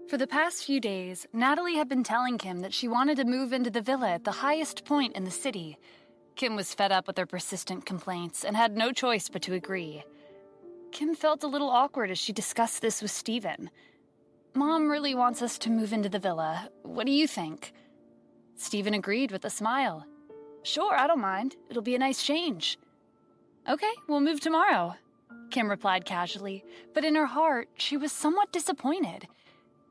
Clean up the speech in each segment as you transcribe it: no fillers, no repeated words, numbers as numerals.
For the past few days, Natalie had been telling Kim that she wanted to move into the villa at the highest point in the city. Kim was fed up with her persistent complaints and had no choice but to agree. Kim felt a little awkward as she discussed this with Steven. "Mom really wants us to move into the villa. What do you think?" Steven agreed with a smile. "Sure, I don't mind. It'll be a nice change." "Okay, we'll move tomorrow," Kim replied casually, but in her heart, she was somewhat disappointed.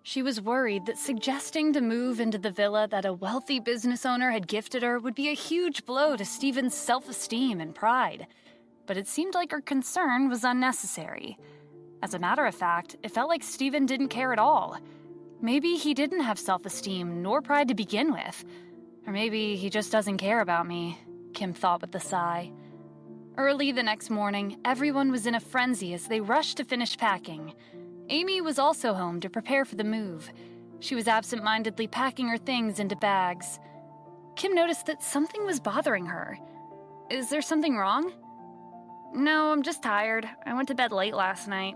She was worried that suggesting to move into the villa that a wealthy business owner had gifted her would be a huge blow to Steven's self-esteem and pride. But it seemed like her concern was unnecessary. As a matter of fact, it felt like Steven didn't care at all. Maybe he didn't have self-esteem nor pride to begin with. Or maybe he just doesn't care about me, Kim thought with a sigh. Early the next morning, everyone was in a frenzy as they rushed to finish packing. Amy was also home to prepare for the move. She was absent-mindedly packing her things into bags. Kim noticed that something was bothering her. "Is there something wrong?" "No, I'm just tired. I went to bed late last night."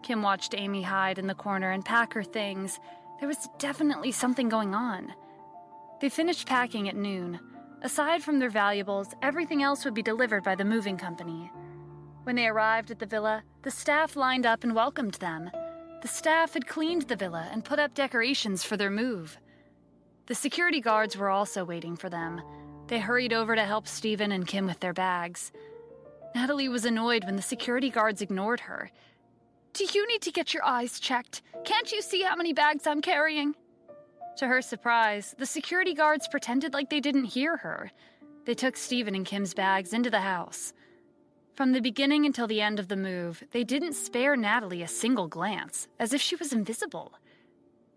Kim watched Amy hide in the corner and pack her things. There was definitely something going on. They finished packing at noon. Aside from their valuables, everything else would be delivered by the moving company. When they arrived at the villa, the staff lined up and welcomed them. The staff had cleaned the villa and put up decorations for their move. The security guards were also waiting for them. They hurried over to help Steven and Kim with their bags. Natalie was annoyed when the security guards ignored her. "Do you need to get your eyes checked? Can't you see how many bags I'm carrying?" To her surprise, the security guards pretended like they didn't hear her. They took Steven and Kim's bags into the house. From the beginning until the end of the move, they didn't spare Natalie a single glance, as if she was invisible.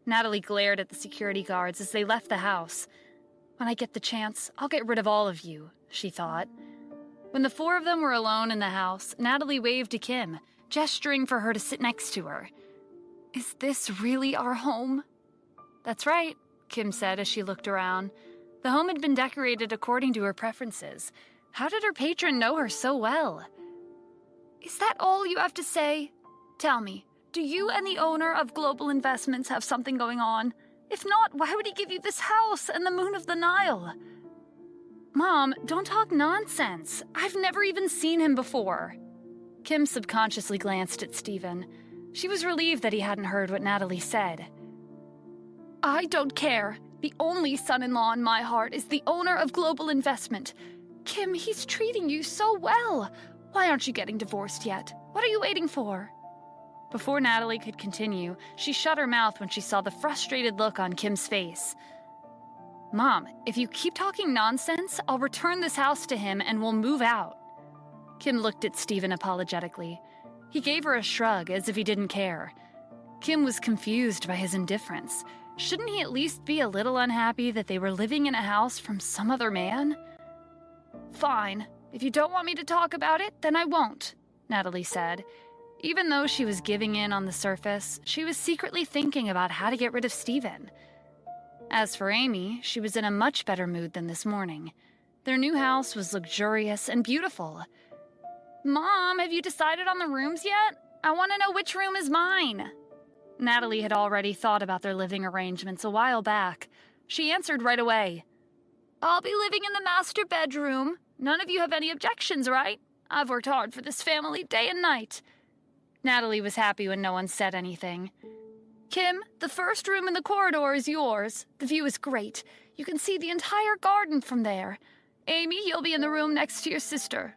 Natalie glared at the security guards as they left the house. "When I get the chance, I'll get rid of all of you," she thought. When the four of them were alone in the house, Natalie waved to Kim, gesturing for her to sit next to her. "Is this really our home?" "That's right," Kim said as she looked around. The home had been decorated according to her preferences. How did her patron know her so well? "Is that all you have to say? Tell me, do you and the owner of Global Investments have something going on? If not, why would he give you this house and the moon of the Nile?" "Mom, don't talk nonsense. I've never even seen him before." Kim subconsciously glanced at Steven. She was relieved that he hadn't heard what Natalie said. "I don't care. The only son-in-law in my heart is the owner of Global Investment. Kim, he's treating you so well. Why aren't you getting divorced yet? What are you waiting for?" Before Natalie could continue, she shut her mouth when she saw the frustrated look on Kim's face. "Mom, if you keep talking nonsense, I'll return this house to him and we'll move out." Kim looked at Steven apologetically. He gave her a shrug as if he didn't care. Kim was confused by his indifference. Shouldn't he at least be a little unhappy that they were living in a house from some other man? "Fine. If you don't want me to talk about it, then I won't," Natalie said. Even though she was giving in on the surface, she was secretly thinking about how to get rid of Steven. As for Amy, she was in a much better mood than this morning. Their new house was luxurious and beautiful. "Mom, have you decided on the rooms yet? I want to know which room is mine." Natalie had already thought about their living arrangements a while back. She answered right away. "I'll be living in the master bedroom. None of you have any objections, right? I've worked hard for this family day and night." Natalie was happy when no one said anything. "Kim, the first room in the corridor is yours. The view is great. You can see the entire garden from there. Amy, you'll be in the room next to your sister."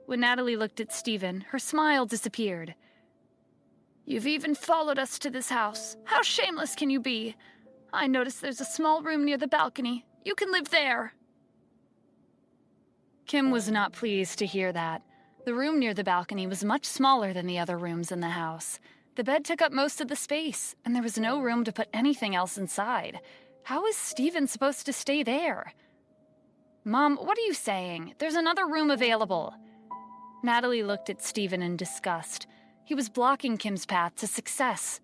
When Natalie looked at Steven, her smile disappeared. "You've even followed us to this house. How shameless can you be? I noticed there's a small room near the balcony. You can live there." Kim was not pleased to hear that. The room near the balcony was much smaller than the other rooms in the house. The bed took up most of the space, and there was no room to put anything else inside. How is Steven supposed to stay there? "Mom, what are you saying? There's another room available." Natalie looked at Steven in disgust. He was blocking Kim's path to success.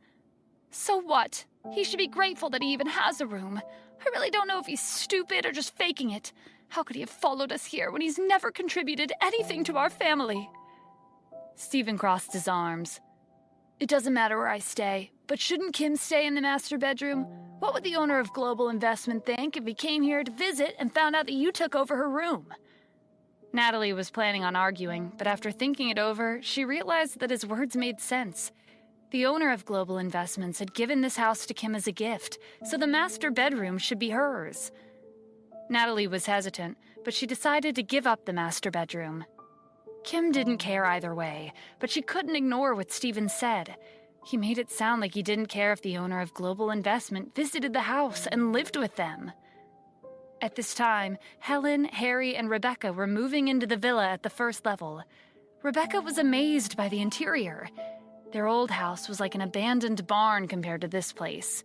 "So what? He should be grateful that he even has a room. I really don't know if he's stupid or just faking it. How could he have followed us here when he's never contributed anything to our family?" Steven crossed his arms. It doesn't matter where I stay, but shouldn't Kim stay in the master bedroom? What would the owner of Global Investment think if he came here to visit and found out that you took over her room? Natalie was planning on arguing, but after thinking it over, she realized that his words made sense. The owner of Global Investments had given this house to Kim as a gift, so the master bedroom should be hers. Natalie was hesitant, but she decided to give up the master bedroom. Kim didn't care either way, but she couldn't ignore what Steven said. He made it sound like he didn't care if the owner of Global Investment visited the house and lived with them. At this time, Helen, Harry, and Rebecca were moving into the villa at the first level. Rebecca was amazed by the interior. Their old house was like an abandoned barn compared to this place.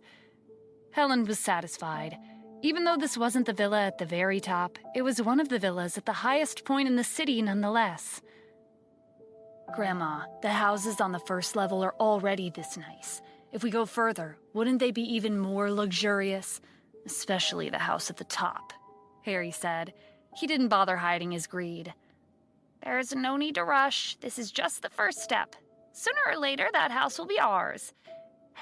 Helen was satisfied. Even though this wasn't the villa at the very top, it was one of the villas at the highest point in the city nonetheless. Grandma, the houses on the first level are already this nice. If we go further, wouldn't they be even more luxurious? Especially the house at the top, Harry said. He didn't bother hiding his greed. There's no need to rush. This is just the first step. Sooner or later, that house will be ours.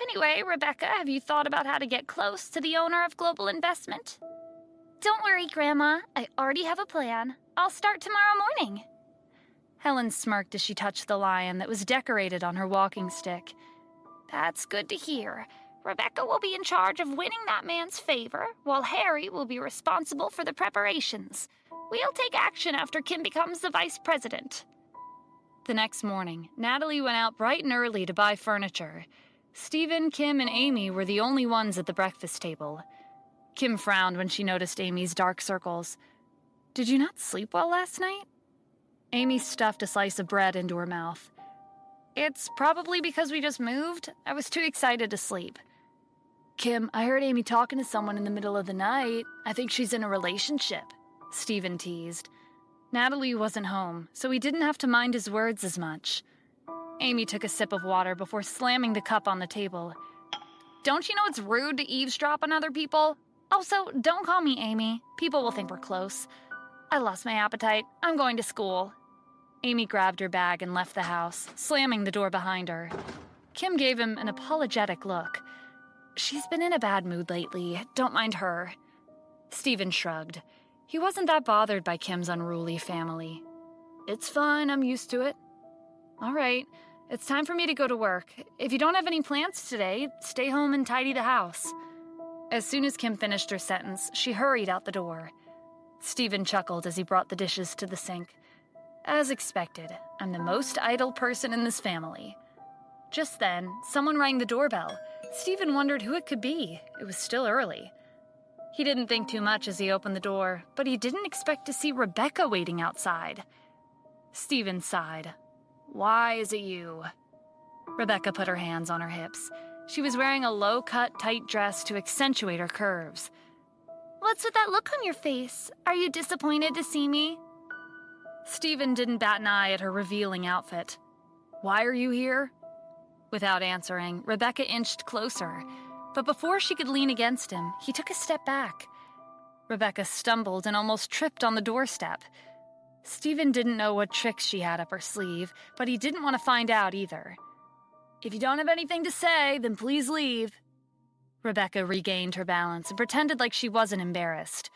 Anyway, Rebecca, have you thought about how to get close to the owner of Global Investment? Don't worry, Grandma. I already have a plan. I'll start tomorrow morning. Helen smirked as she touched the lion that was decorated on her walking stick. That's good to hear. Rebecca will be in charge of winning that man's favor, while Harry will be responsible for the preparations. We'll take action after Kim becomes the vice president. The next morning, Natalie went out bright and early to buy furniture. Steven, Kim, and Amy were the only ones at the breakfast table. Kim frowned when she noticed Amy's dark circles. Did you not sleep well last night? Amy stuffed a slice of bread into her mouth. It's probably because we just moved. I was too excited to sleep. Kim, I heard Amy talking to someone in the middle of the night. I think she's in a relationship, Steven teased. Natalie wasn't home, so he didn't have to mind his words as much. Amy took a sip of water before slamming the cup on the table. Don't you know it's rude to eavesdrop on other people? Also, don't call me Amy. People will think we're close. I lost my appetite. I'm going to school. Amy grabbed her bag and left the house, slamming the door behind her. Kim gave him an apologetic look. She's been in a bad mood lately. Don't mind her. Steven shrugged. He wasn't that bothered by Kim's unruly family. It's fine, I'm used to it. All right, it's time for me to go to work. If you don't have any plans today, stay home and tidy the house. As soon as Kim finished her sentence, she hurried out the door. Steven chuckled as he brought the dishes to the sink. As expected, I'm the most idle person in this family. Just then, someone rang the doorbell. Steven wondered who it could be. It was still early. He didn't think too much as he opened the door, but he didn't expect to see Rebecca waiting outside. Steven sighed. Why is it you? Rebecca put her hands on her hips. She was wearing a low-cut, tight dress to accentuate her curves. What's with that look on your face? Are you disappointed to see me? Steven didn't bat an eye at her revealing outfit. Why are you here? Without answering, Rebecca inched closer, but before she could lean against him, he took a step back. Rebecca stumbled and almost tripped on the doorstep. Steven didn't know what tricks she had up her sleeve, but he didn't want to find out either. If you don't have anything to say, then please leave. Rebecca regained her balance and pretended like she wasn't embarrassed.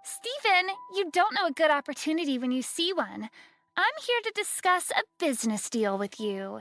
Steven, you don't know a good opportunity when you see one. I'm here to discuss a business deal with you.